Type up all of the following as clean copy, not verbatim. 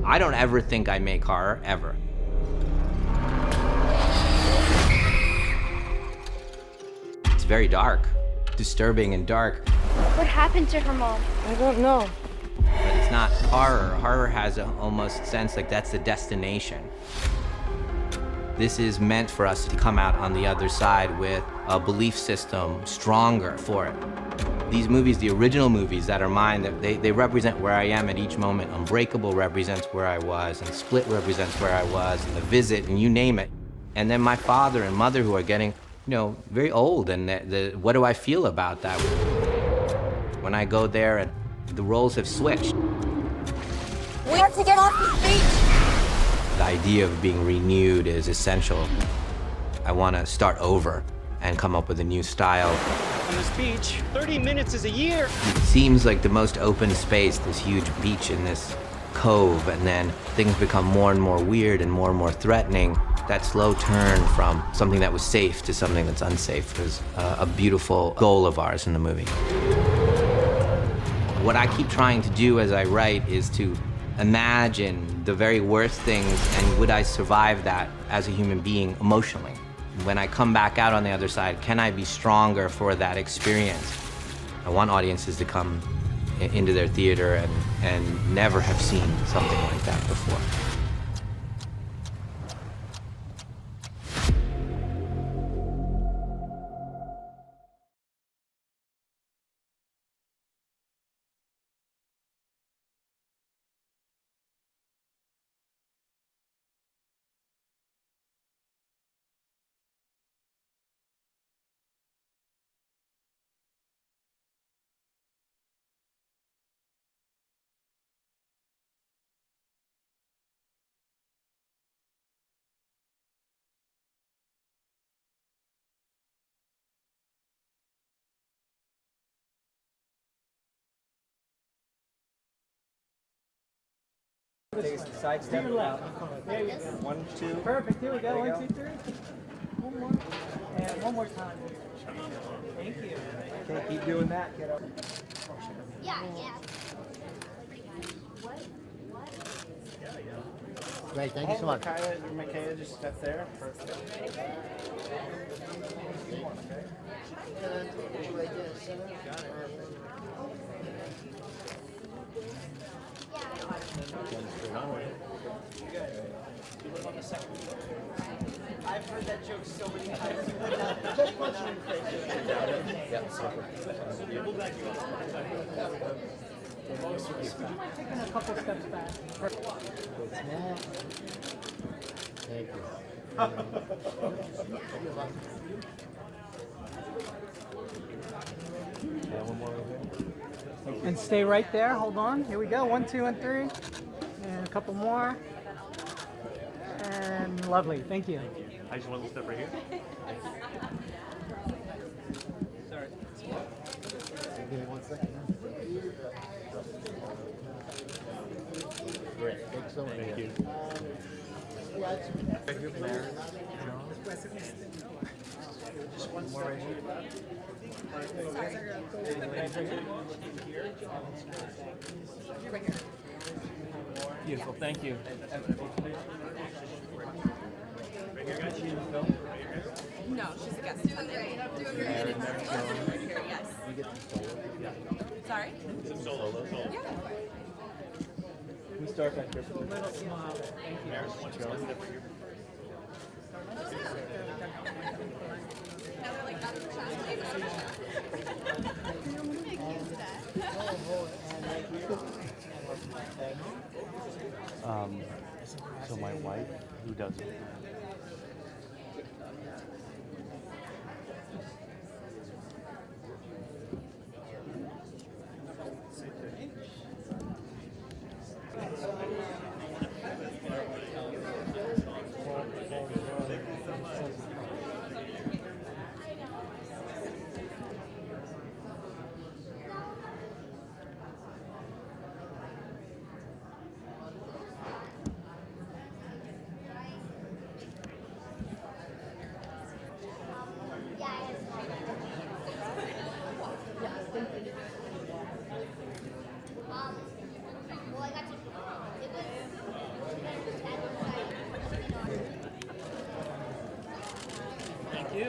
I don't ever think I make horror, ever. It's very dark, disturbing and dark. What happened to her mom? I don't know. But it's not horror. Horror has an almost sense like that's the destination. This is meant for us to come out on the other side with a belief system stronger for it. These movies, the original movies that are mine, they represent where I am at each moment. Unbreakable represents where I was, and Split represents where I was, and The Visit, and you name it. And then my father and mother who are getting, very old, and what do I feel about that? When I go there and the roles have switched. We have to get off the beach. The idea of being renewed is essential. I want to start over and come up with a new style. On this beach, 30 minutes is a year. It seems like the most open space, this huge beach in this cove, and then things become more and more weird and more threatening. That slow turn from something that was safe to something that's unsafe was a beautiful goal of ours in the movie. What I keep trying to do as I write is to imagine the very worst things, and would I survive that as a human being emotionally? When I come back out on the other side, can I be stronger for that experience? I want audiences to come into their theater and never have seen something like that before. Side step out. 1, 2. Perfect. Here we go. 1, 2, 3. One more. And one more time. Thank you. Okay, keep doing that, kiddo. Yeah. Great, thank you so much. Micaiah, just step there. Perfect. I've heard that joke so many times. Taking a couple steps back. Thank you. And stay right there. Hold on. Here we go. 1, 2, and 3. And a couple more. And lovely. Thank you. I just want to step right here. Sorry. Give me 1 second. Great, thanks so much. Thank you. Just one more right here. Beautiful, thank you. Right here, guys. No, she's a guest. Doing great. Doing great. Right here, yes. Sorry? Some solo. Yeah. We start back here. A little smile. Thank you. So my wife, who does it?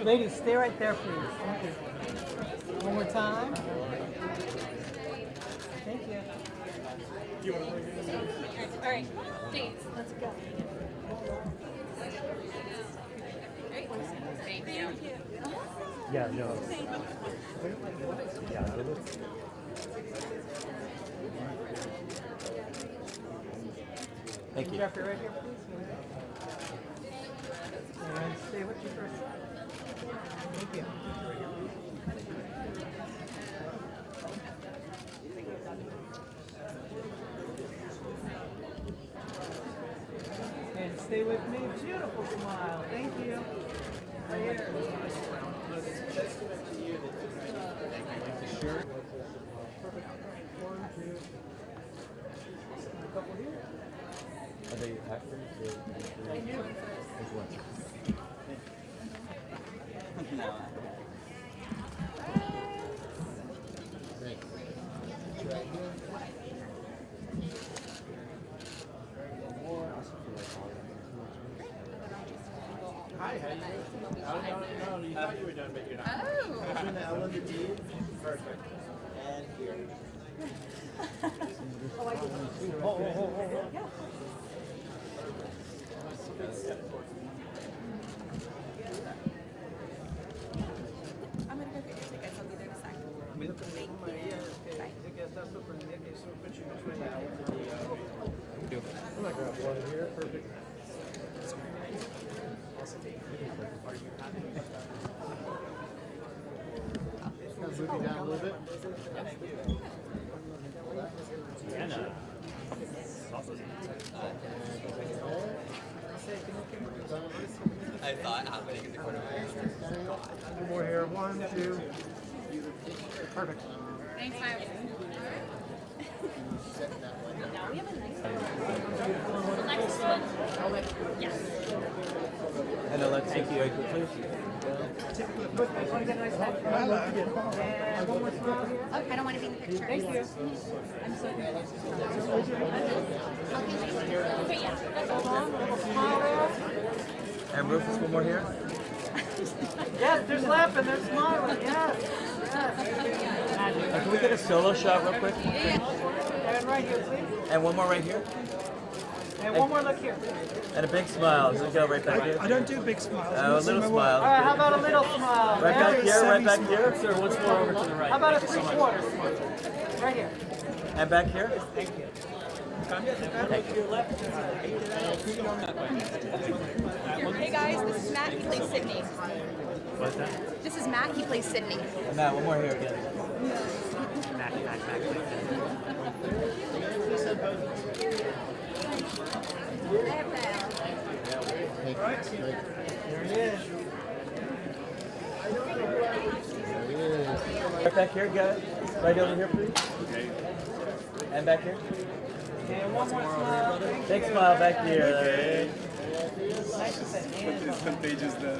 Ladies, stay right there, please. Thank you. One more time. Thank you. All right, dates. Let's go. Great. Thank you. Yeah, no. Yeah, it looks. Thank you. Jeffrey, right here, please. And stay with you for a second. Thank you. And stay with me. Beautiful smile. Thank you. Right here. One, two. A couple here. Are they actors? Hi, how you doing? No, you thought you were done, but you're not. Oh. Turn the L on the D. Perfect. And here. I'm gonna go get your tickets. I'll be there in a second. I'm not gonna have one here. Perfect. Move you down a little bit. Sienna. I thought how many in the corner. One more here. One, two. Perfect. Thanks, Mike. Now we have a nice one. Next one. Yes. And let's thank you quickly. I want to get a nice head. And one more smile here. Oh, I don't want to be in the picture. Thank you. I'm so good. Okay, yeah. Hold on. Little smile there. And Rufus, one more here. Yes, they're laughing. They're smiling. Yes. Yes. Can we get a solo shot real quick? And right here, please. And one more right here. And one more look here. And a big smile. So we go right back here. I don't do big smiles. A little All smile. right, how about a little smile? Right back Very here, right back semi-smile. here. Sir, once more over to the right. How about a three-quarter smile? Right here. And back here. Thank you. Hey guys, this is Matt. He plays Sydney. What's that? This is Matt. He plays Sydney. And Matt, one more here again. There it is. Right back here, guys. Right over here, please. And back here. And one more smile. Big smile back here. Nice to say. What page is that?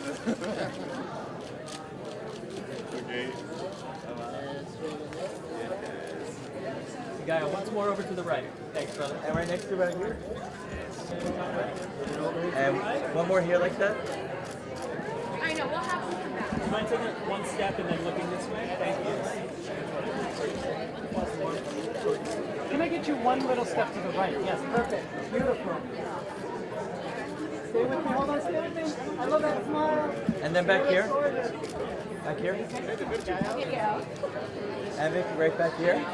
Okay. Guy, once more over to the right. Thanks, brother. And right next to right here. And one more here like that. I know. We'll have to come back. You mind taking one step and then looking this way? Thank you. Can I get you one little step to the right? Yes, perfect. Beautiful. Stay with me. Hold on, stay with me. I love that smile. And then back here. Back here. And Vic, right back here.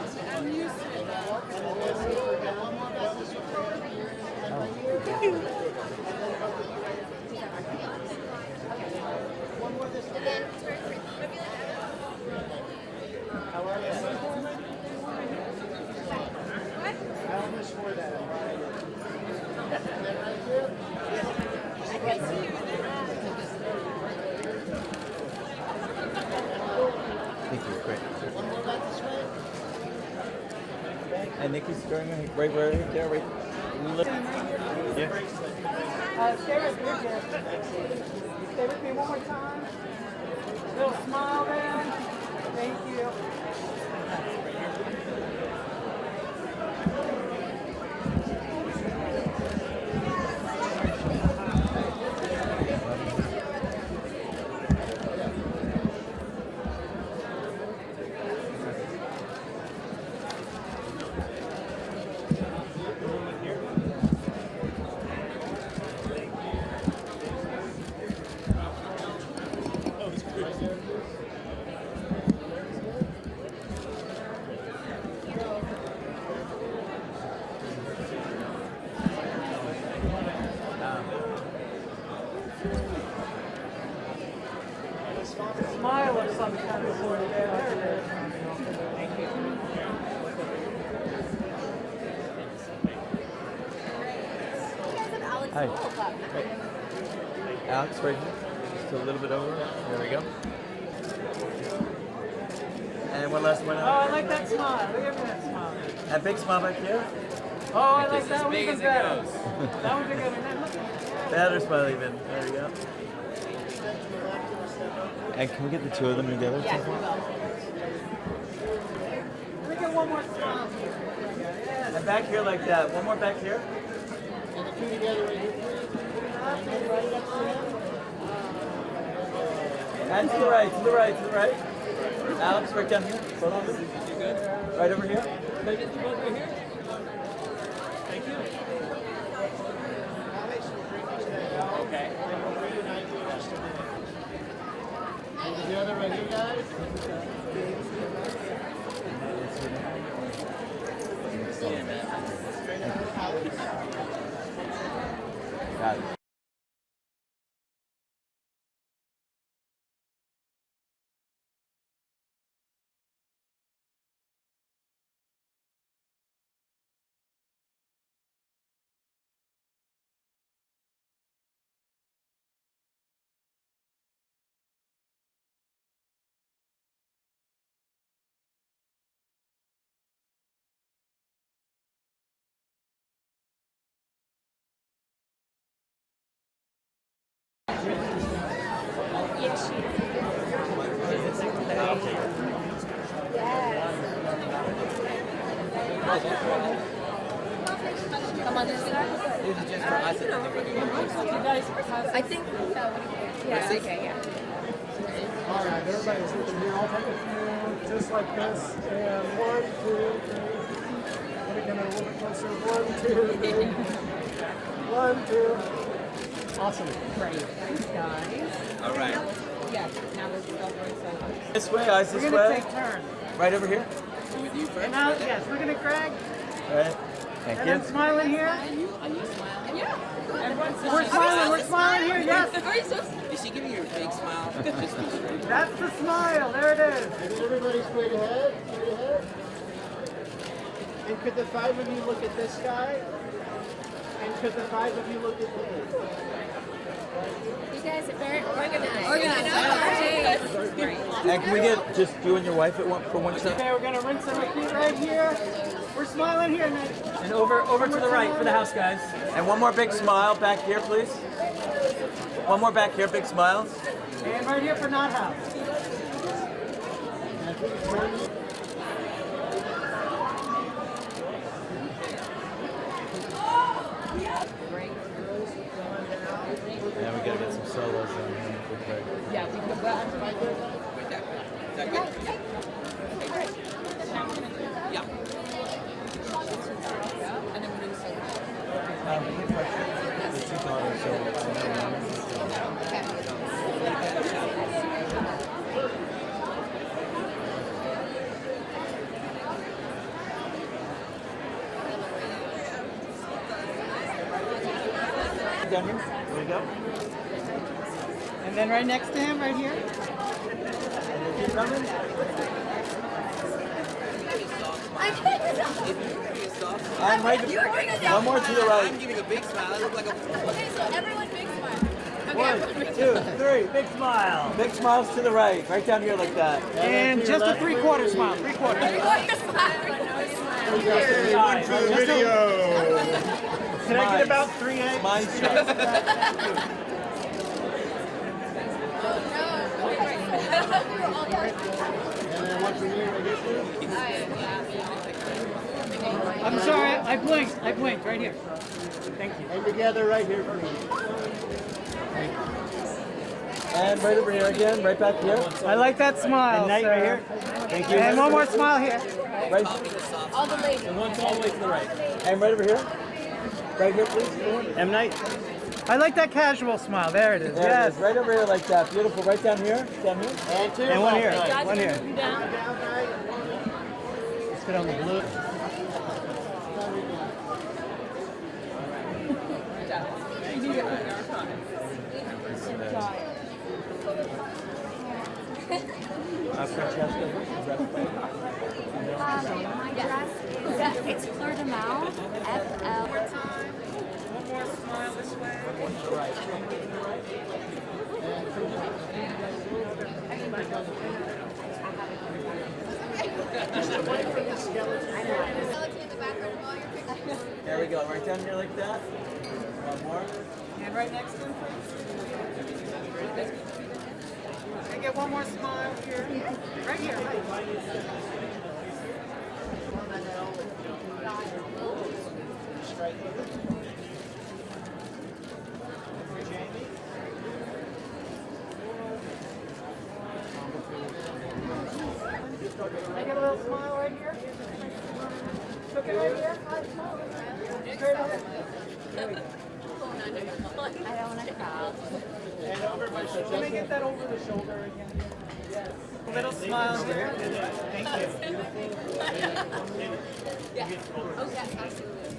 Thank you, great. And Nikki's going right there, right. Yeah. Stay right here, Jeff. Stay with me one more time. Little smile there. Thank you. sun kind of sort of there. There it is. Thank you. Hi. Alex, right here. Just a little bit over. There we go. And one last one. Oh, I like that smile. Look at that smile. A big smile back here. Oh, I like that one even better. That one's a good one. Better smile even. There we go. And can we get the two of them together? Yes, we will. We get one more smile here. And back here like that. One more back here. And the two together right here. Right next to him. And to the right, to the right, to the right. Alex, right down here. Both of them. Right over here. Can I get you both right here? Thank you. Okay. And together right here, guys. Got it. Come on this side. This is just for us. I think. Yeah. Okay. Yeah. All right, everybody's looking here. I'll take a few just like this. And 1, 2, 3. Let me come in a little bit closer. 1, 2, 3. 1, 2. Awesome. Great. Thanks, guys. All right. Yes. Now we're celebrating so. This way, eyes this We're going to way. take turns. Right over here. With you first. And now, yes, we're going to Craig. Right. Thank And you. then smiling here. Are you smiling? Yeah. We're smiling here, yes. Are you so? Is she giving you a fake smile? Just be straight. That's the smile. There it is. And everybody straight ahead. Straight ahead. And could the 5 of you look at this guy? And could the 5 of you look at this? You guys are very organized. Organized. Great. And can we get just you and your wife at one for one second? Okay, we're going to rinse and repeat right here. We're smiling here, Nick. And over to the right for the house, guys. And one more big smile back here, please. One more back here, big smile. And right here for not house. Yeah, we gotta get some solos in here for Craig. Yeah, we could. Well, Is that good? Yeah. and then we're doing so. Quick question. The two daughters, down here. There you go. And then right next to him, right here. Keep coming. And right. One more to the right. I'm giving a big smile. I look like a. Okay, so everyone big smile. One, 2, 3. Big smile. Big smiles to the right. Right down here like that. And just a 3/4 smile. 3/4. Can I get about 3 eggs? Mine shot. And then one for me right here. I'm sorry, I blinked. Right here. Thank you. And together right here, please. And right over here again. Right back here. I like that smile. And Nate right here. Thank you. And one more smile here. Right. All the ladies. And one's all the way to the right. And right over here. Right here, please. M. Night. I like that casual smile. There it is. There Yes. it is. Right over here like that. Beautiful. Right down here. Down here. And 2. And one here. Right. One here. Let's get on the blue. My dress is, it's Fleur de Mal, FL. One more smile this way. There we go. Right down here like that. One more. And right next to him, please. And get one more smile here. Right here. Make it a little smile right here. Look it right here. Straight ahead. I don't want to cry. Let me get that over the shoulder again. A little smile here. Thank you. Yeah. Oh, yes, absolutely.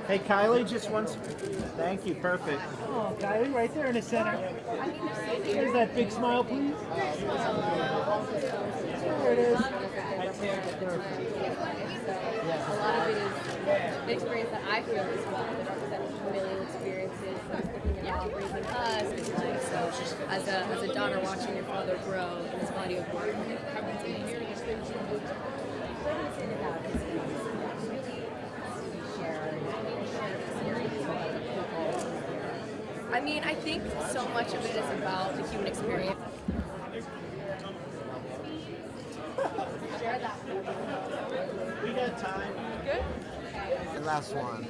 Hey, Kylie, just once. Thank you, perfect. Oh, Kylie, right there in the center. There's that big smile, please. There it is. A lot of it is the experience that I feel as well. It represents familial experiences, looking at raising us, and like, so as a daughter watching your father grow in his body of work, it's amazing. I mean, I think so much of it is about the human experience. We got time. Good? The last one.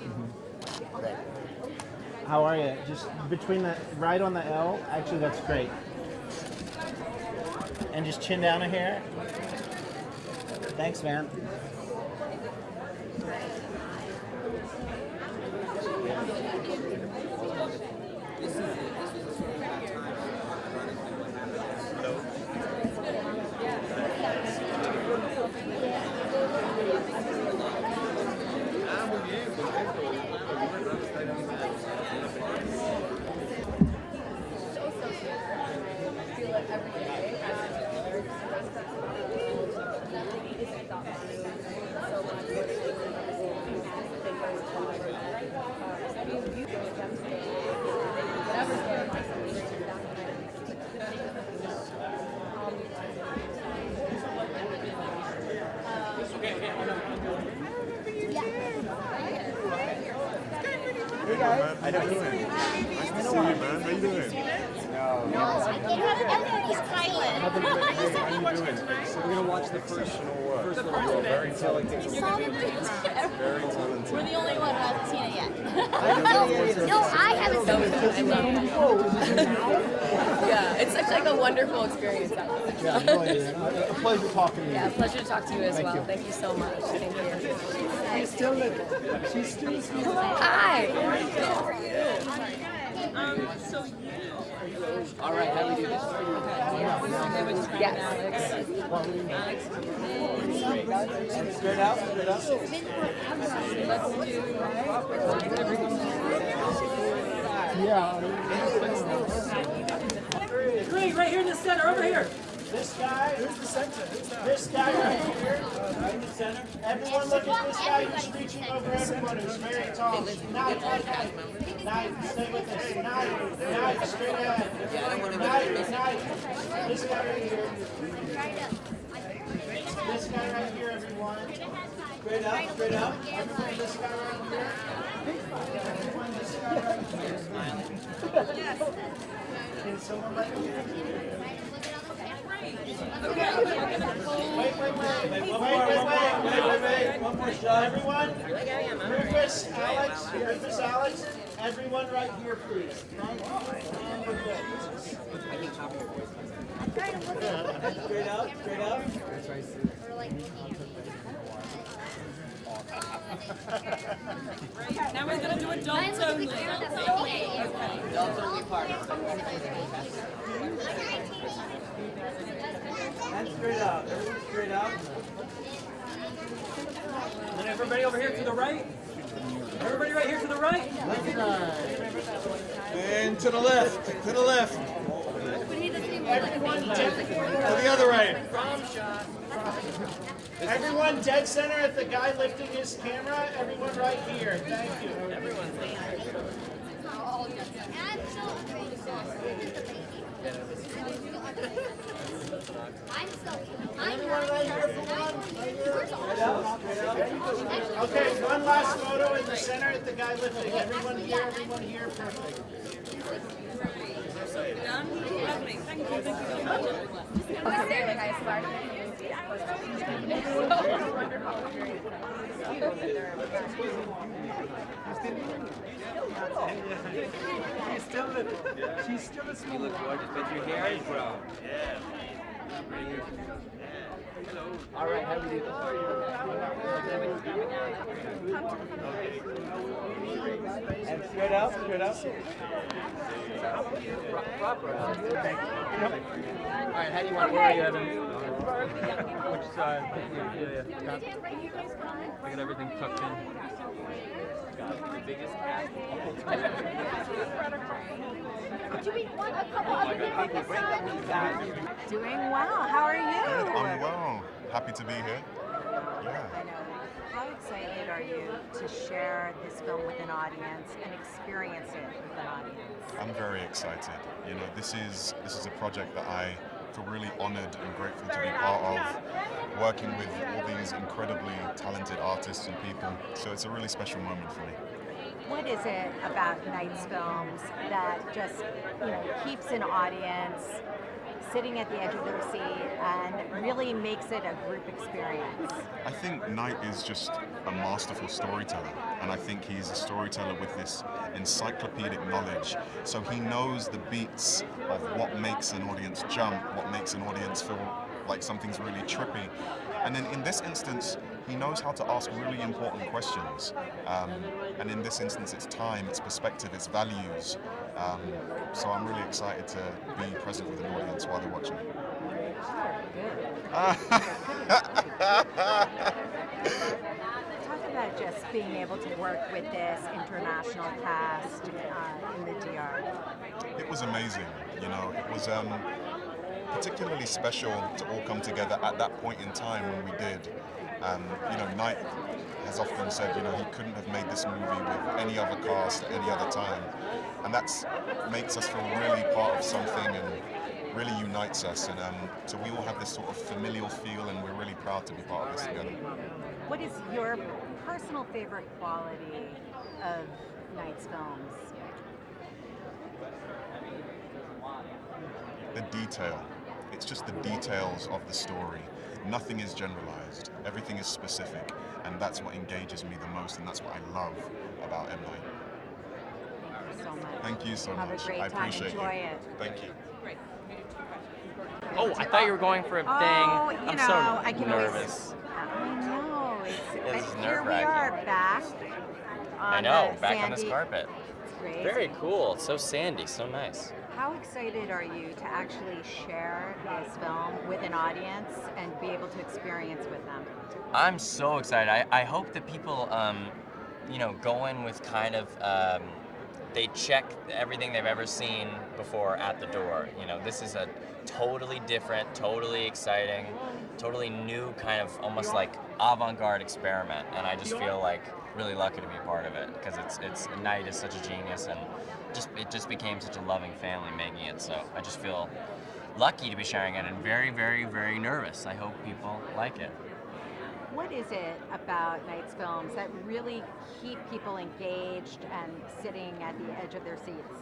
How are you? Just between the right on the L. Actually, that's great. And just chin down a hair. Thanks, man. I don't know. Nice to see you, man. How you doing? He's Thailand. How you doing? So we're gonna watch the first little very talented. Very talented. We're the only one who hasn't seen it yet. No, I haven't seen it. Yeah, it's such like a wonderful experience. Yeah, really, a pleasure talking to you. Yeah, pleasure to talk to you as well. Thank you so much. Thank you. She's still Hi. All right, how do we do this? Yes. Straight out. Straight up. Greg, right here in the center, over here. This guy. Who's the center? Who's that? This guy right here. center. Everyone look at this guy who's reaching over everyone who's very tall. Knife, stay with us. Knife, straight ahead. Knife. This guy right here. This guy right here, everyone. Straight up. Everyone, this guy right here. Everyone, this guy right here. Can someone let me? Wait. One more shot. Everyone, Rufus, Alex, everyone right here, please. And we're good. Straight up. Now we're going to do adults only. Adults only part. And straight up. Everyone straight up. And everybody over here to the right. Everybody right here to the right. And to the left. Everyone The other way. Everyone dead center at the guy lifting his camera. Everyone right here. Thank you. Everyone right here. Okay, one last photo in the center at the guy lifting. Everyone here. Perfect. Done. Lovely. Thank you so much. She's still a small. You look gorgeous, but your hair is brown. All right, how do we do And straight up. All right, how do you want? Where are you, Evan? Which side? I got everything tucked in. The biggest cat. Doing well. How are you? I'm well. Happy to be here. Yeah. I know. How excited are you to share this film with an audience and experience it with an audience? I'm very excited. You know, this is a project that I feel really honored and grateful to be part of, working with all these incredibly talented artists and people. So it's a really special moment for me. What is it about Knight's films that just, keeps an audience sitting at the edge of their seat and really makes it a group experience? I think Knight is just a masterful storyteller, and I think he's a storyteller with this encyclopedic knowledge. So he knows the beats of what makes an audience jump, what makes an audience feel like something's really trippy. And then in this instance, he knows how to ask really important questions. And in this instance, it's time, it's perspective, it's values. So I'm really excited to be present with an audience while they're watching. Talk about just being able to work with this international cast in the DR. It was amazing. You know, it was particularly special to all come together at that point in time when we did. Knight has often said, he couldn't have made this movie with any other cast at any other time. And that makes us feel really part of something and really unites us. And so we all have this sort of familial feel, and we're really proud to be part of this together. What is your personal favorite quality of Knight's films? The detail. It's just the details of the story. Nothing is generalized. Everything is specific. And that's what engages me the most, and that's what I love about M. Night. Thank you so much. Thank you so much. Have a great I time. appreciate Enjoy you. it. Thank you. Oh, I thought you were going for a thing. I'm so I can nervous. I know. This is Here we nerve-wracking. are back. I know, the back on this sandy- carpet. It's great. Very cool. It's so sandy, so nice. How excited are you to actually share this film with an audience and be able to experience with them? I'm so excited. I hope that people, go in with kind of they check everything they've ever seen before at the door. You know, this is a totally different, totally exciting, totally new kind of almost like avant-garde experiment, and I just feel like really lucky to be a part of it because it's Knight is such a genius, and it just became such a loving family making it. So I just feel lucky to be sharing it, and very, very, very nervous. I hope people like it. What is it about Knight's films that really keep people engaged and sitting at the edge of their seats?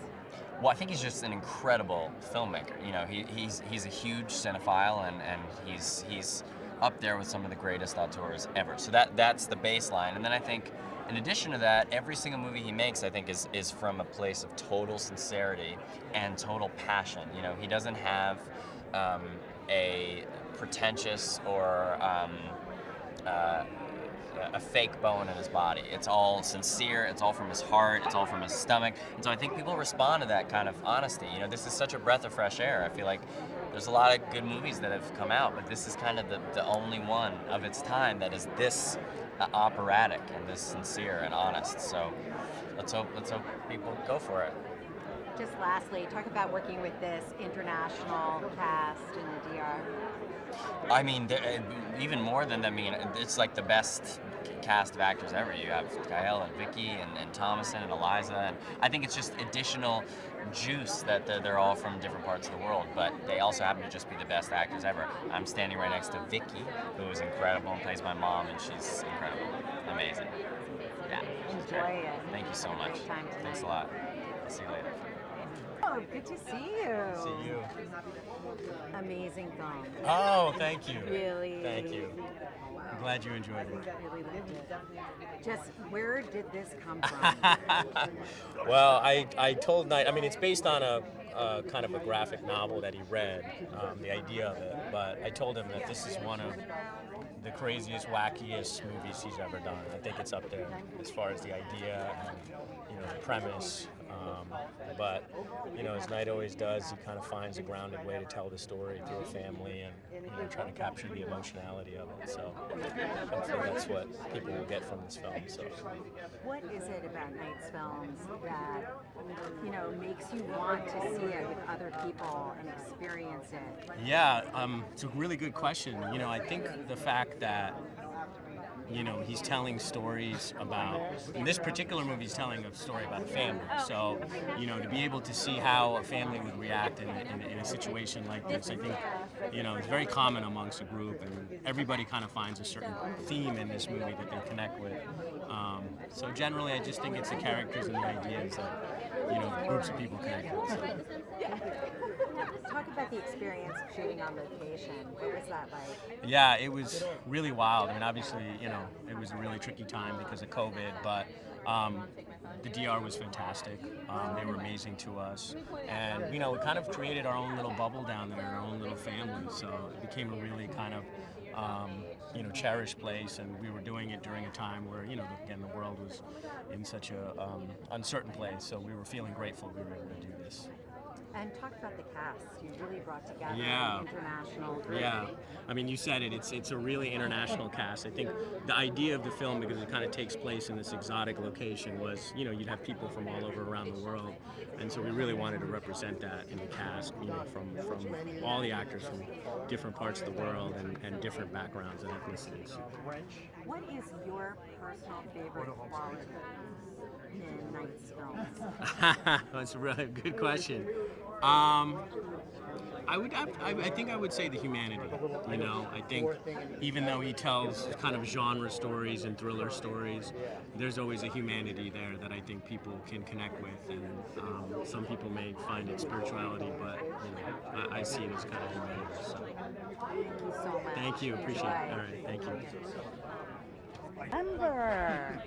Well, I think he's just an incredible filmmaker. You know, he's a huge cinephile, and he's up there with some of the greatest auteurs ever. So that's the baseline. And then I think, in addition to that, every single movie he makes, I think, is from a place of total sincerity and total passion. You know, he doesn't have a pretentious or a fake bone in his body. It's all sincere, it's all from his heart, it's all from his stomach. And so I think people respond to that kind of honesty. You know, this is such a breath of fresh air. I feel like there's a lot of good movies that have come out, but this is kind of the only one of its time that is this operatic and this sincere and honest. So let's hope people go for it. Just lastly, talk about working with this international cast in the DR. I mean, even more than that, I mean, it's like the best cast of actors ever. You have Gael and Vicky and Thomason and Eliza, and I think it's just additional juice that they're all from different parts of the world, but they also happen to just be the best actors ever. I'm standing right next to Vicky, who is incredible and plays my mom, and she's incredible, amazing. Yeah. Enjoy it. Thank you so much. Great time tonight. Thanks a lot. I'll see you later. Oh, good to see you. See you. Amazing film. Oh, thank you. Really. Thank you. I'm glad you enjoyed it. Really loved it. Just where did this come from? Well, I told Knight, I mean, it's based on a kind of a graphic novel that he read, the idea of it, but I told him that this is one of the craziest, wackiest movies he's ever done. I think it's up there as far as the idea and, you know, the premise. But, you know, as Knight always does, he kind of finds a grounded way to tell the story through a family and, you know, try to capture the emotionality of it. So hopefully that's what people will get from this film. So. What is it about Knight's films that, you know, makes you want to see it with other people and experience it? Yeah, it's a really good question. You know, I think the fact that, you know, he's telling stories about, in this particular movie, he's telling a story about a family. So, you know, to be able to see how a family would react in a situation like this, I think, you know, it's very common amongst a group, and everybody kind of finds a certain theme in this movie that they connect with. So generally, I just think it's the characters and the ideas that, you know, groups of people connect with. So. Talk about the experience of shooting on location. What was that like? Yeah, it was really wild. I mean, obviously, you know, it was a really tricky time because of COVID, but the DR was fantastic. They were amazing to us. And, you know, we kind of created our own little bubble down there, our own little family. So it became a really kind of, you know, cherished place. And we were doing it during a time where, you know, again, the world was in such a uncertain place. So we were feeling grateful we were able to do this. And talk about the cast. You really brought together an international group. Yeah, I mean, you said it. It's a really international cast. I think the idea of the film, because it kind of takes place in this exotic location, was, you know, you'd have people from all over around the world, and so we really wanted to represent that in the cast. You know, from all the actors from different parts of the world and different backgrounds and ethnicities. What is your personal favorite quality in Knight's films? That's a really good question. I think I would say the humanity. You know, I think even though he tells kind of genre stories and thriller stories, there's always a humanity there that I think people can connect with. And some people may find it spirituality, but, you know, I see it as kind of humanity. So. Thank you so much. Thank you. Appreciate it. All right. Thank you. Amber,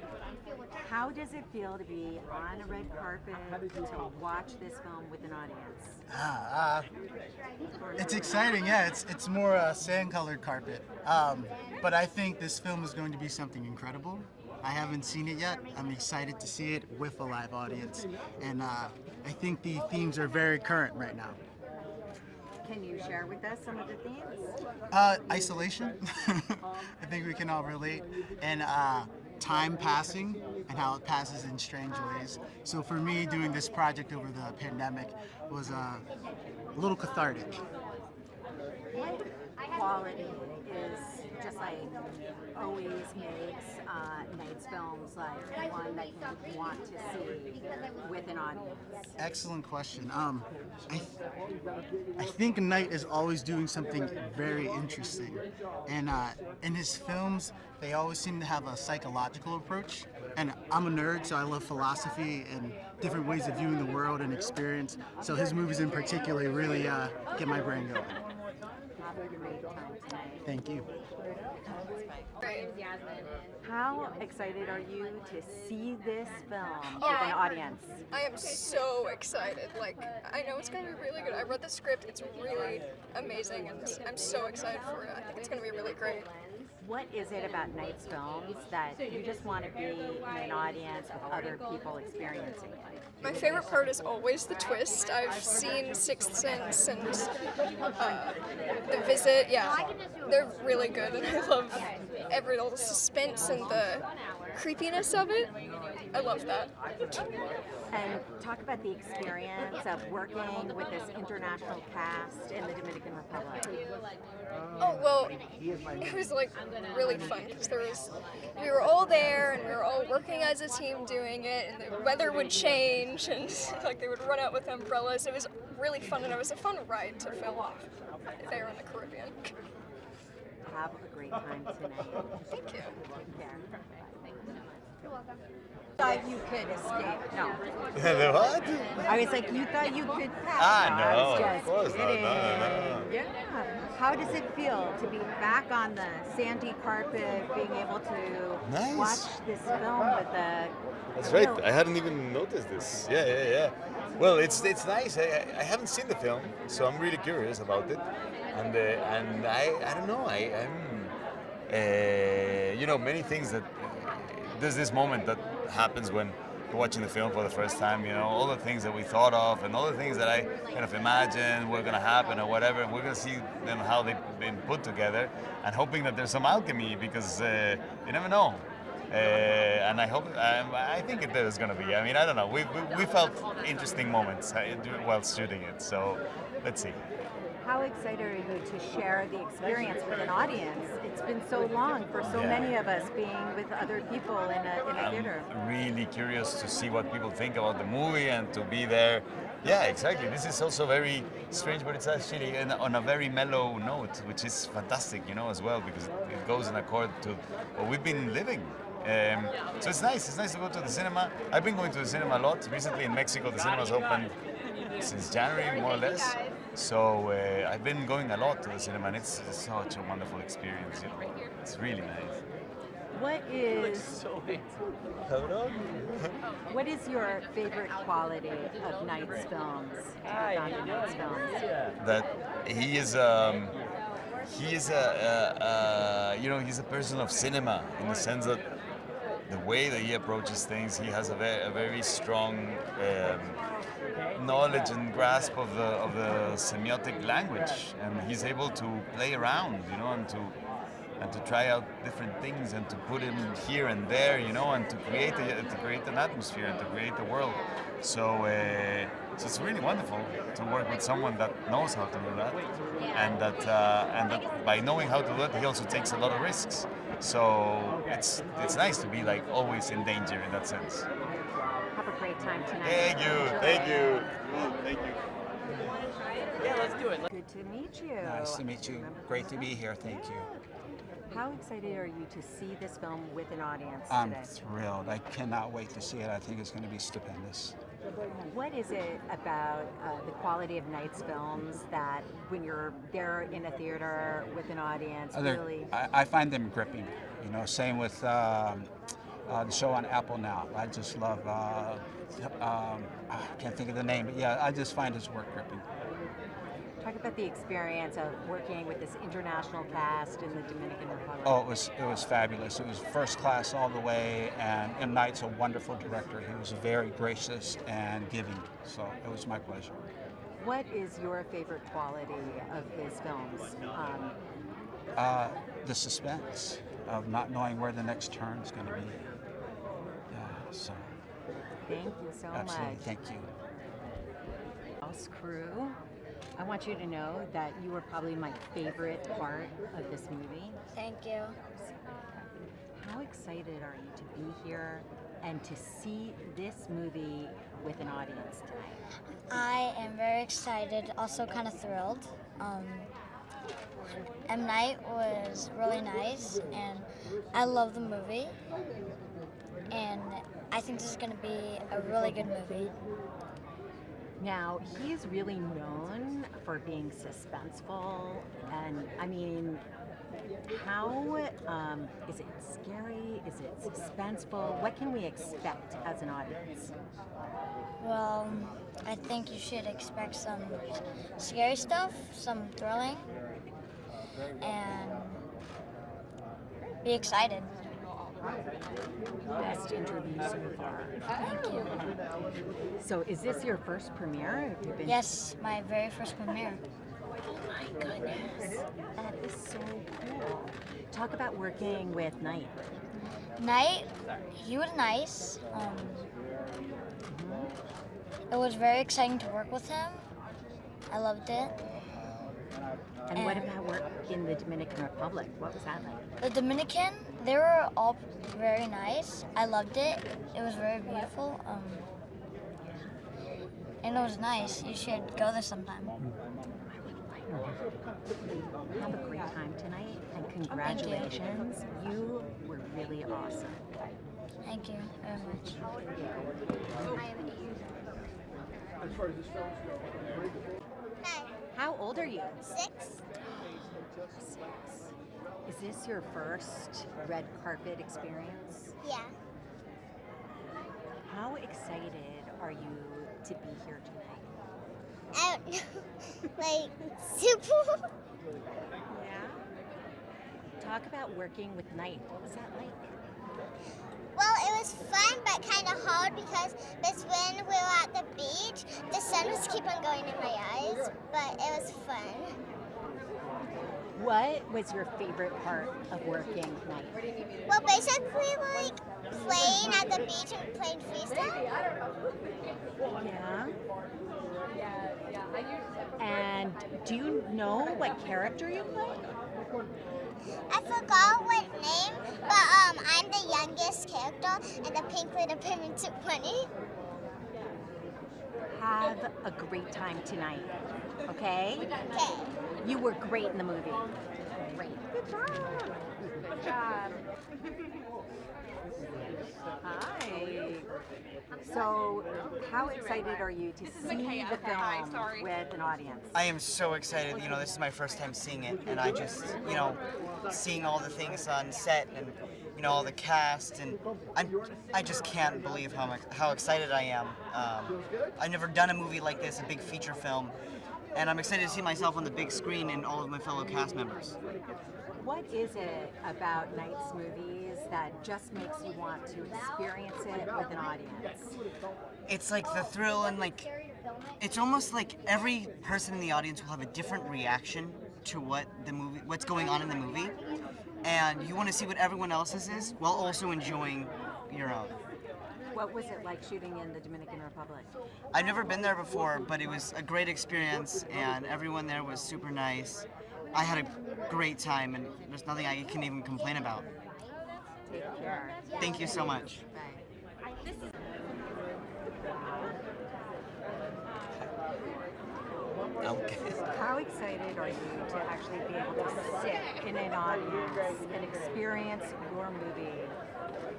how does it feel to be on a red carpet to watch this film with an audience? It's exciting, yeah. It's more sand-colored carpet, but I think this film is going to be something incredible. I haven't seen it yet. I'm excited to see it with a live audience, and I think the themes are very current right now. Can you share with us some of the themes? Isolation. I think we can all relate. And time passing and how it passes in strange ways. So for me, doing this project over the pandemic was a little cathartic. What quality is just like always makes Night's films like one that you want to see with an audience? Excellent question. I think Knight is always doing something very interesting, and in his films, they always seem to have a psychological approach. And I'm a nerd, so I love philosophy and different ways of viewing the world and experience. So his movies in particular really get my brain going. Have a great time tonight. Thank you. How excited are you to see this film with an audience? I am so excited. Like, I know it's going to be really good. I read the script. It's really amazing, and I'm so excited for it. I think it's going to be really great. What is it about Night's films that you just want to be in an audience with other people experiencing it? My favorite part is always the twist. I've seen Sixth Sense and The Visit. Yeah, they're really good, and I love all the suspense and the creepiness of it. I love that. And talk about the experience of working with this international cast in the Dominican Republic. Oh, well, it was like really fun because we were all there and we were all working as a team doing it, and the weather would change and like they would run out with umbrellas. It was really fun, and it was a fun ride to film there in the Caribbean. Have a great time tonight. Thank you. Take care. You're welcome. Thought you could escape. No. What? I was like, you thought you could pass. No, I was of just course not. kidding. No. Yeah. How does it feel to be back on the sandy carpet, being able to Nice. watch this film with the... That's right. I hadn't even noticed this. Yeah. Well, it's nice. I haven't seen the film, so I'm really curious about it. And I don't know. I'm many things that there's this moment that happens when you're watching the film for the first time. All the things that we thought of and all the things that I kind of imagined were going to happen or whatever, and we're going to see them how they've been put together, and hoping that there's some alchemy because you never know. And I think there's going to be. I mean, I don't know. We felt interesting moments while shooting it, so let's see. How excited are you to share the experience with an audience? It's been so long for so many of us being with other people in a theater. I'm really curious to see what people think about the movie and to be there. Yeah, exactly. This is also very strange, but it's actually on a very mellow note, which is fantastic, as well, because it goes in accord to what we've been living. So it's nice. It's nice to go to the cinema. I've been going to the cinema a lot. Recently in Mexico, the cinemas opened since January, more or less. So I've been going a lot to the cinema, and it's such a wonderful experience. It's really nice. What is what is your favorite quality of Night's films? Night's films. That he's a person of cinema in the sense that the way that he approaches things, he has a very strong knowledge and grasp of the semiotic language, and he's able to play around, and to try out different things and to put him here and there, and to create an atmosphere and to create a world. So it's really wonderful to work with someone that knows how to do that, and that by knowing how to do it, he also takes a lot of risks. So it's nice to be like always in danger in that sense. Have a great time tonight. Thank you. Yeah, let's do it. Good to meet you. Nice to meet you. Great to be here. Thank you. How excited are you to see this film with an audience I'm today? thrilled. I cannot wait to see it. I think it's going to be stupendous. What is it about the quality of Night's films that when you're there in a theater with an audience really... I find them gripping. Same with the show on Apple now. I just love, I can't think of the name, but yeah, I just find his work gripping. Talk about the experience of working with this international cast in the Dominican Republic. Oh, it was fabulous. It was first class all the way, and M. Night's a wonderful director. He was very gracious and giving, so it was my pleasure. What is your favorite quality of his films? The suspense of not knowing where the next turn is going to be. Yeah, so. Thank you so Absolutely, much. thank you. House crew, I want you to know that you were probably my favorite part of this movie. Thank you. How excited are you to be here and to see this movie with an audience tonight? I am very excited, also kind of thrilled. M. Night was really nice, and I love the movie. And I think this is going to be a really good movie. Now, he is really known for being suspenseful, and I mean, how is it scary? Is it suspenseful? What can we expect as an audience? Well, I think you should expect some scary stuff, some thrilling, and be excited. Best interview so far. Thank you. So, is this your first premiere? Have you been Yes, my very first premiere. Oh my goodness, that is so cool. Talk about working with Knight. Knight, he was nice. It was very exciting to work with him. I loved it. And what about work in the Dominican Republic? What was that like? The Dominican, they were all very nice. I loved it. It was very beautiful. And it was nice. You should go there sometime. Have a great time tonight, and congratulations. You were really awesome. Thank you very much. How old are you? 6. 6. Is this your first red carpet experience? Yeah. How excited are you to be here tonight? I don't know. Like, super. Yeah. Talk about working with Knight. What was that like? Well, it was fun, but kind of hard because when we were at the beach, the sun was keep on going in my eyes, but it was fun. What was your favorite part of working with Knight? Well, basically, like, playing at the beach and playing freestyle. Yeah. And do you know what character you play? I forgot what name, but I'm the youngest character in the Pink Little Pigment Bunny. Have a great time tonight, okay? Okay. You were great in the movie. Great. Good job. Good job. Hi. So, how excited are you to see the film with an audience? I am so excited. You know, this is my first time seeing it, and I just, you know, seeing all the things on set and, you know, all the cast, and I just can't believe how excited I am. I've never done a movie like this, a big feature film, and I'm excited to see myself on the big screen and all of my fellow cast members. What is it about Knight's movies that just makes you want to experience it with an audience? It's like the thrill, and like, it's almost like every person in the audience will have a different reaction to what's going on in the movie, and you want to see what everyone else's is while also enjoying your own. What was it like shooting in the Dominican Republic? I've never been there before, but it was a great experience, and everyone there was super nice. I had a great time, and there's nothing I can even complain about. Take care. Thank you so much. How excited are you to actually be able to sit in an audience and experience your movie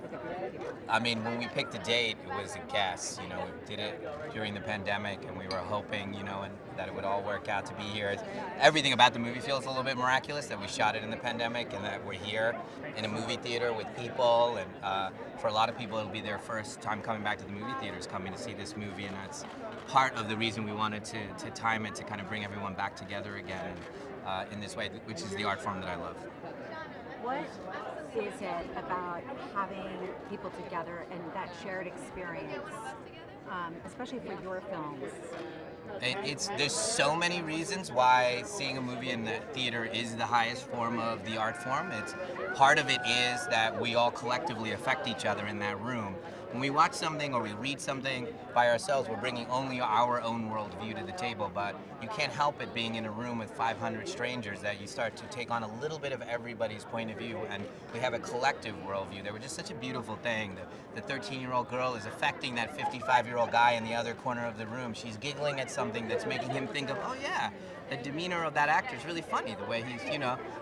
with a group of people? I mean, when we picked a date, it was a guess. You know, we did it during the pandemic, and we were hoping, you know, and that it would all work out to be here. Everything about the movie feels a little bit miraculous, that we shot it in the pandemic and that we're here in a movie theater with people. And for a lot of people, it'll be their first time coming back to the movie theaters, coming to see this movie, and that's part of the reason we wanted to time it to kind of bring everyone back together again in this way, which is the art form that I love. What is it about having people together and that shared experience, especially for your films, There's so many reasons why seeing a movie in the theater is the highest form of the art form. It's part of it is that we all collectively affect each other in that room. When we watch something or we read something by ourselves, we're bringing only our own worldview to the table, but you can't help it being in a room with 500 strangers that you start to take on a little bit of everybody's point of view, and we have a collective worldview. They were just such a beautiful thing. The 13-year-old girl is affecting that 55-year-old guy in the other corner of the room. She's giggling at something that's making him think of, oh yeah, the demeanor of that actor is really funny, the way he's,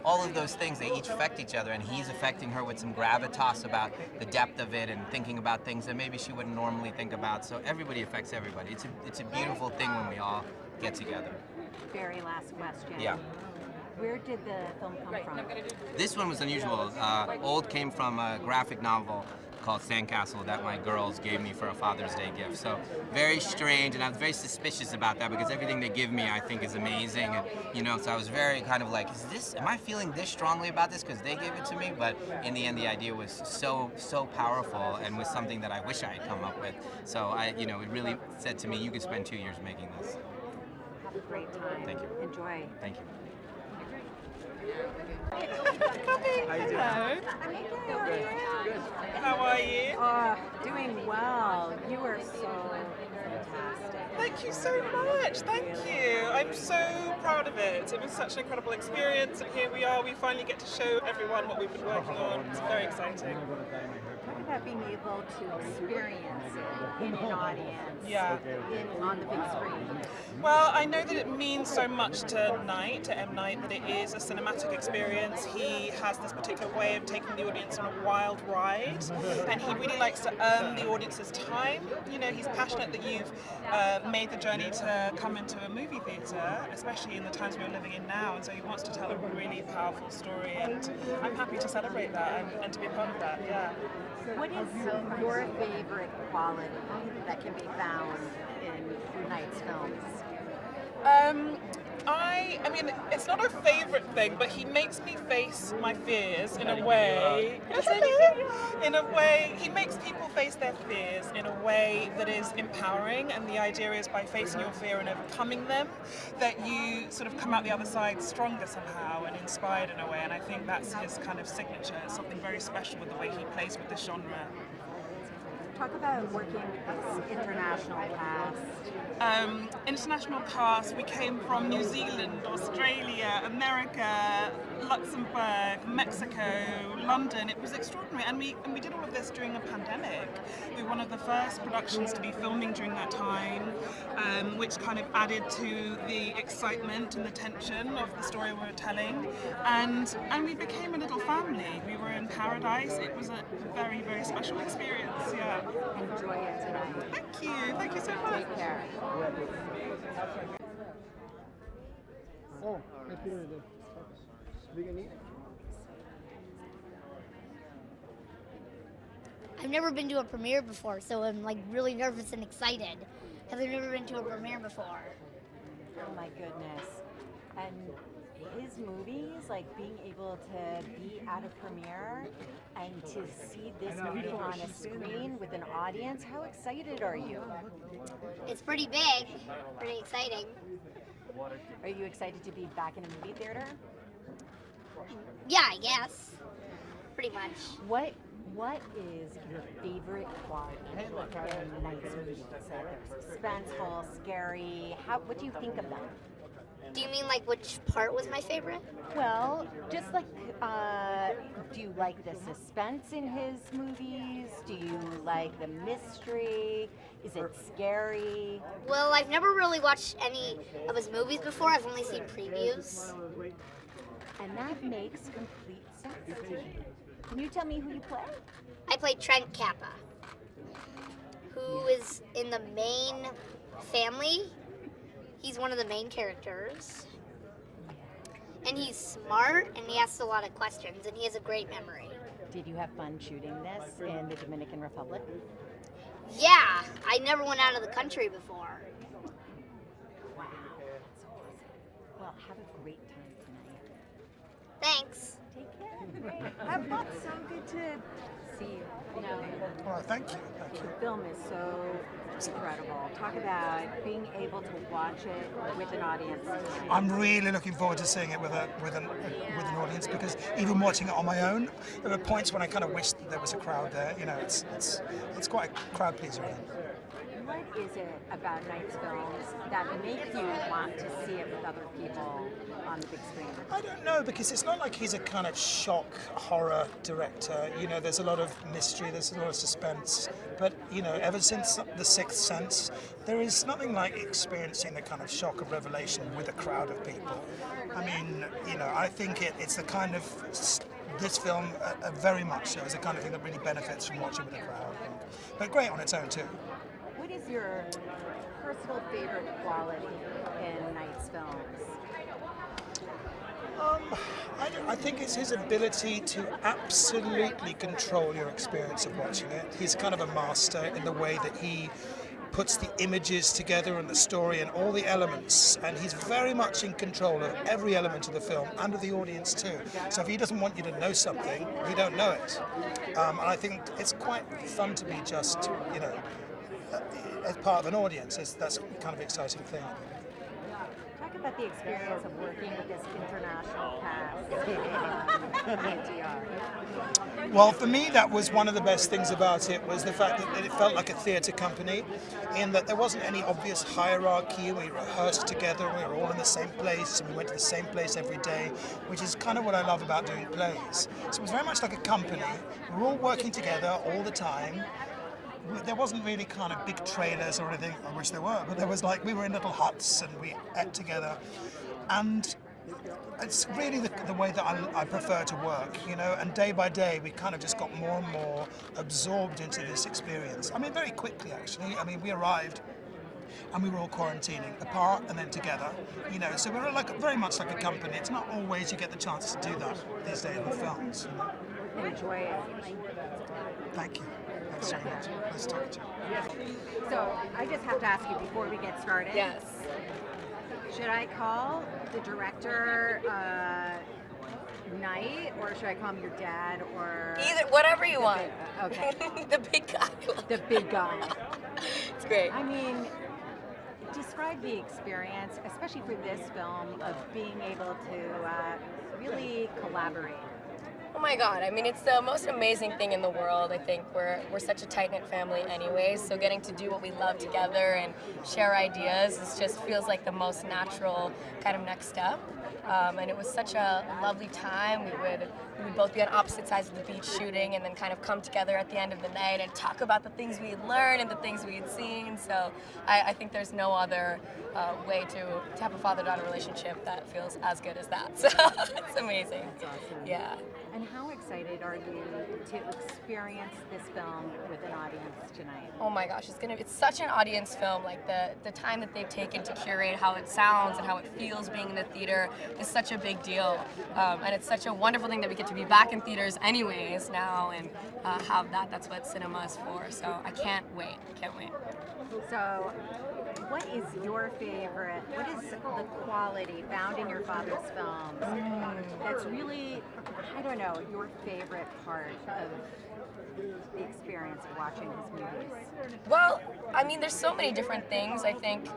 all of those things, they each affect each other, and he's affecting her with some gravitas about the depth of it and thinking about things that maybe she wouldn't normally think about. So everybody affects everybody. It's a beautiful thing when we all get together. Very last question. Yeah. Where did the film come from? This one was unusual. Old came from a graphic novel called Sandcastle that my girls gave me for a Father's Day gift. So very strange, and I was very suspicious about that because everything they give me I think is amazing. And so I was very kind of like, am I feeling this strongly about this because they gave it to me? But in the end, the idea was so powerful and was something that I wish I had come up with. So it really said to me, you could spend 2 years making this. Have a great time. Thank you. Enjoy. Thank you. Hello. How are you? Doing well. You are so fantastic. Thank you so much. Thank you. I'm so proud of it. It was such an incredible experience, and here we are. We finally get to show everyone what we've been working on. It's very exciting. What about being able to experience it in an audience? Yeah. On the big screen? Well, I know that it means so much to M. Night, that it is a cinematic experience. He has this particular way of taking the audience on a wild ride, and he really likes to earn the audience's time. He's passionate that you've made the journey to come into a movie theatre, especially in the times we're living in now, and so he wants to tell a really powerful story, and I'm happy to celebrate that and to be a part of that, yeah. What is your favorite quality that can be found in Knight's films? I mean, it's not a favorite thing, but he makes me face my fears in a way. In a way, he makes people face their fears in a way that is empowering, and the idea is by facing your fear and overcoming them, that you sort of come out the other side stronger somehow and inspired in a way, and I think that's his kind of signature. It's something very special with the way he plays with this genre. Talk about working with this international cast. International cast, we came from New Zealand, Australia, America, Luxembourg, Mexico, London. It was extraordinary, and we did all of this during a pandemic. We were one of the first productions to be filming during that time, which kind of added to the excitement and the tension of the story we were telling. And we became a little family. We were in paradise. It was a very, very special experience. Yeah. Enjoy it tonight. Thank you. Thank you so much. Take care. Oh, I've never been to a premiere before, so I'm like really nervous and excited. Have you never been to a premiere before? Oh my goodness. And his movies, like being able to be at a premiere and to see this movie on a screen with an audience, how excited are you? It's pretty big, pretty exciting. Are you excited to be back in a movie theater? Yeah, I guess. Pretty much. What is your favorite quality in Knight's movies? Suspenseful, scary. What do you think of them? Do you mean like which part was my favorite? Well, just like, do you like the suspense in his movies? Do you like the mystery? Is it scary? Well, I've never really watched any of his movies before. I've only seen previews. And that makes complete sense to me. Can you tell me who you play? I play Trent Kappa, who is in the main family. He's one of the main characters. And he's smart, and he asks a lot of questions, and he has a great memory. Did you have fun shooting this in the Dominican Republic? Yeah, I never went out of the country before. Wow, that's awesome. Well, have a great time tonight. Thanks. Take care. It's so good to see you. Well, thank you. Thank you. The film is so incredible. Talk about being able to watch it with an audience. I'm really looking forward to seeing it with an audience, because even watching it on my own, there were points when I kind of wished that there was a crowd there. You know, it's quite a crowd pleaser. What is it about Knight's films that make you want to see it with other people on the big screen? I don't know, because it's not like he's a kind of shock horror director. You know, there's a lot of mystery, there's a lot of suspense. But, you know, ever since The Sixth Sense, there is nothing like experiencing the kind of shock of revelation with a crowd of people. I mean, you know, I think it's the kind of, this film very much so is the kind of thing that really benefits from watching with a crowd. But great on its own too. What is your personal favorite quality in Knight's films? I think it's his ability to absolutely control your experience of watching it. He's kind of a master in the way that he puts the images together and the story and all the elements, and he's very much in control of every element of the film and of the audience too. So if he doesn't want you to know something, you don't know it. And I think it's quite fun to be just, you know, as part of an audience. That's kind of exciting thing. Talk about the experience of working with this international cast. Well, for me, that was one of the best things about it, was the fact that it felt like a theatre company, in that there wasn't any obvious hierarchy. We rehearsed together, we were all in the same place, and we went to the same place every day, which is kind of what I love about doing plays. So it was very much like a company. We were all working together all the time. There wasn't really kind of big trailers or anything, I wish there were, but there was like, we were in little huts and we ate together. And it's really the way that I prefer to work, you know, and day by day we kind of just got more and more absorbed into this experience. I mean, very quickly actually. I mean, we arrived and we were all quarantining apart and then together, you know, so we were like very much like a company. It's not always you get the chance to do that these days with films. You know? Enjoy it. Thank you. Thanks very much. Nice talking to you. So I just have to ask you before we get started. Yes. Should I call the director Knight, or should I call him your dad, or Either, whatever you want. Okay. The big guy. The big guy. It's great. I mean, describe the experience, especially for this film, of being able to really collaborate. Oh my God, I mean, it's the most amazing thing in the world. I think we're such a tight-knit family anyways, so getting to do what we love together and share ideas just feels like the most natural kind of next step. And it was such a lovely time. We would both be on opposite sides of the beach shooting, and then kind of come together at the end of the night and talk about the things we had learned and the things we had seen. So I think there's no other way to have a father-daughter relationship that feels as good as that. So it's amazing. That's awesome. Yeah. And how excited are you to experience this film with an audience tonight? Oh my gosh, it's such an audience film. Like the time that they've taken to curate how it sounds and how it feels being in the theater is such a big deal. And it's such a wonderful thing that we get to be back in theaters anyways now and have that. That's what cinema is for. So I can't wait. So what is your favorite, what is the quality found in your father's films that's really, I don't know, your favorite part of the experience of watching his movies? Well, I mean, there's so many different things. I think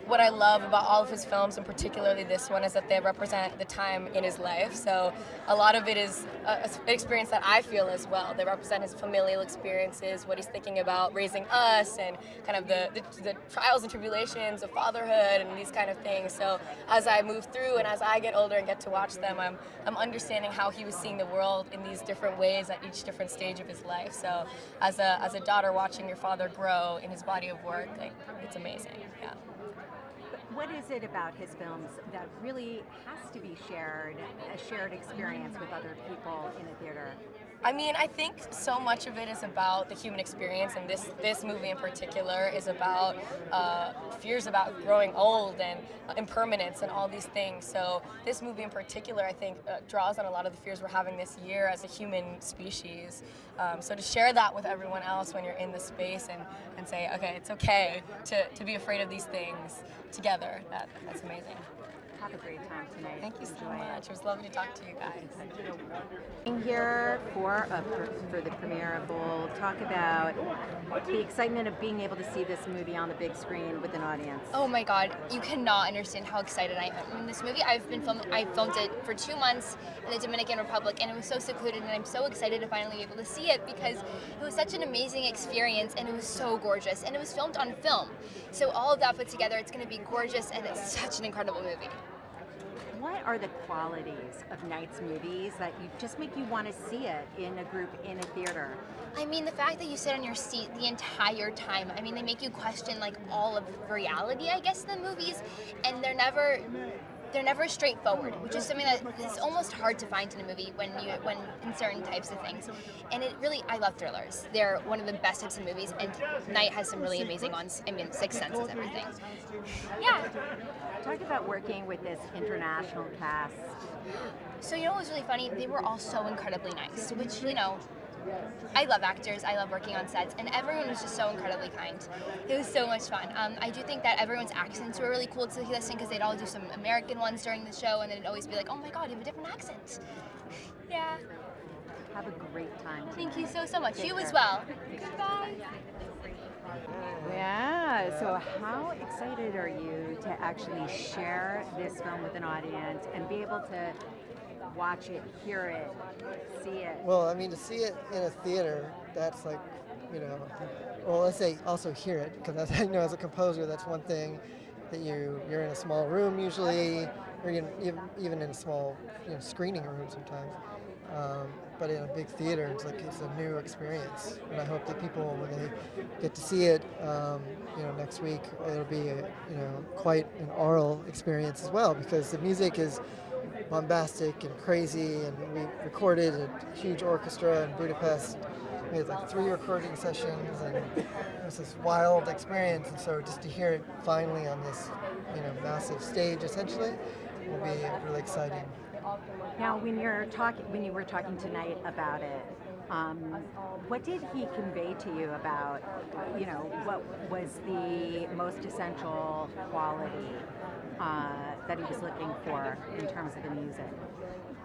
what I love about all of his films, and particularly this one, is that they represent the time in his life. So a lot of it is an experience that I feel as well. They represent his familial experiences, what he's thinking about raising us, and kind of the trials and tribulations of fatherhood and these kind of things. So as I move through and as I get older and get to watch them, I'm understanding how he was seeing the world in these different ways at each different stage of his life. So as a daughter watching your father grow in his body of work, like, it's amazing. Yeah. What is it about his films that really has to be shared, a shared experience with other people in a theater? I mean, I think so much of it is about the human experience, and this movie in particular is about fears about growing old and impermanence and all these things. So this movie in particular, I think, draws on a lot of the fears we're having this year as a human species. So to share that with everyone else when you're in the space and say, okay, it's okay to be afraid of these things together, that's amazing. Have a great time tonight. Thank you so Enjoy it. much. It was lovely to talk to you guys. Being here for the premiere of Bold, talk about the excitement of being able to see this movie on the big screen with an audience. Oh my God, you cannot understand how excited I am. In this movie, I filmed it for 2 months in the Dominican Republic, and it was so secluded, and I'm so excited to finally be able to see it because it was such an amazing experience, and it was so gorgeous, and it was filmed on film. So all of that put together, it's going to be gorgeous, and it's such an incredible movie. What are the qualities of Night's movies that you just make you want to see it in a group in a theater? I mean, the fact that you sit on your seat the entire time, I mean, they make you question like all of reality, I guess, in the movies, and they're never straightforward, which is something that is almost hard to find in a movie when in certain types of things. And it really, I love thrillers. They're one of the best types of movies, and Night has some really amazing ones. I mean, Sixth Sense is everything. Yeah. Talk about working with this international cast. So you know what was really funny? They were all so incredibly nice, which, you know, I love actors, I love working on sets, and everyone was just so incredibly kind. It was so much fun. I do think that everyone's accents were really cool to listen because they'd all do some American ones during the show, and then it'd always be like, oh my God, you have a different accent. Yeah. Have a great time. Thank you so much. Take You care. as well. Goodbye. Yeah, so how excited are you to actually share this film with an audience and be able to watch it, hear it, see it? Well, I mean, to see it in a theater, that's like, you know, well, let's say also hear it, because as I know, as a composer, that's one thing that you're in a small room usually, or even in a small, screening room sometimes. But in a big theater, it's a new experience, and I hope that people, when they get to see it, next week, it'll be quite an oral experience as well, because the music is bombastic and crazy, and we recorded a huge orchestra in Budapest. We had like 3 recording sessions, and it was this wild experience. And so just to hear it finally on this, massive stage, essentially, will be really exciting. Now, when you were talking tonight about it, what did he convey to you about, what was the most essential quality that he was looking for in terms of the music?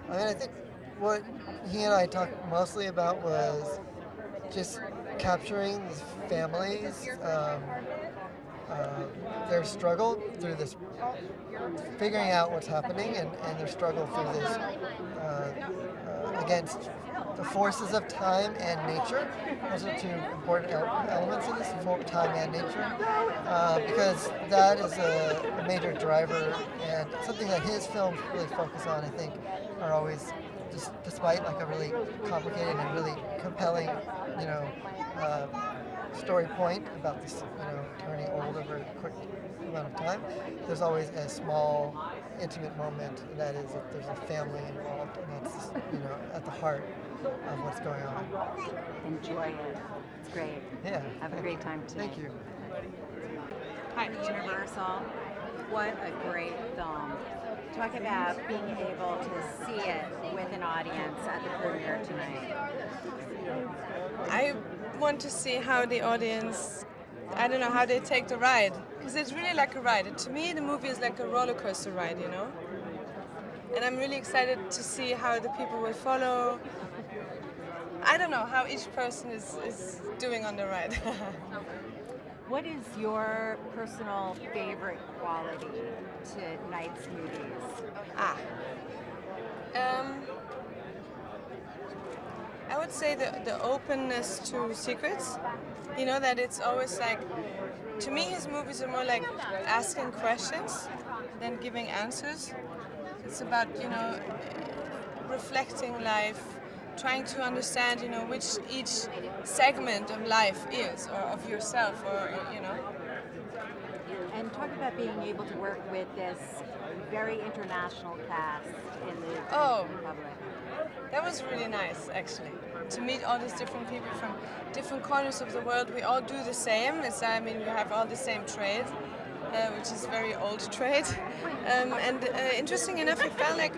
I mean, I think what he and I talked mostly about was just capturing these families, their struggle through this, figuring out what's happening, and their struggle through this against the forces of time and nature. Those are 2 important elements of this, time and nature, because that is a major driver, and something that his films really focus on, I think, are always, just despite like a really complicated and really compelling, story point about this, turning old over a quick amount of time, there's always a small, intimate moment, and that is that there's a family involved, and that's, at the heart of what's going on. Enjoy it. It's great. Yeah. Have a great time tonight. Thank you. Hi, Universal. What a great film. Talk about being able to see it with an audience at the premiere tonight. I want to see how the audience, I don't know, how they take the ride. Because it's really like a ride. To me, the movie is like a roller coaster ride, And I'm really excited to see how the people will follow. I don't know how each person is doing on the ride. What is your personal favorite quality to Night's movies? I would say the openness to secrets. That it's always like, to me his movies are more like asking questions than giving answers. It's about, reflecting life, trying to understand, which each segment of life is, or of yourself, or. And talk about being able to work with this very international cast in the Dominican Republic. That was really nice, actually, to meet all these different people from different corners of the world. We all do the same. We have all the same trade, which is very old trade. Interesting enough, it felt like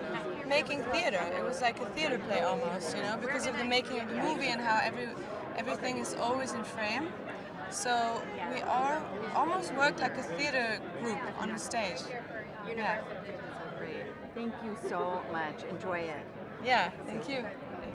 making theater. It was like a theater play almost, because of the making of the movie and how everything is always in frame. So we almost worked like a theater group on the stage. Yeah. Great. Thank you so much. Enjoy it. Yeah, thank you.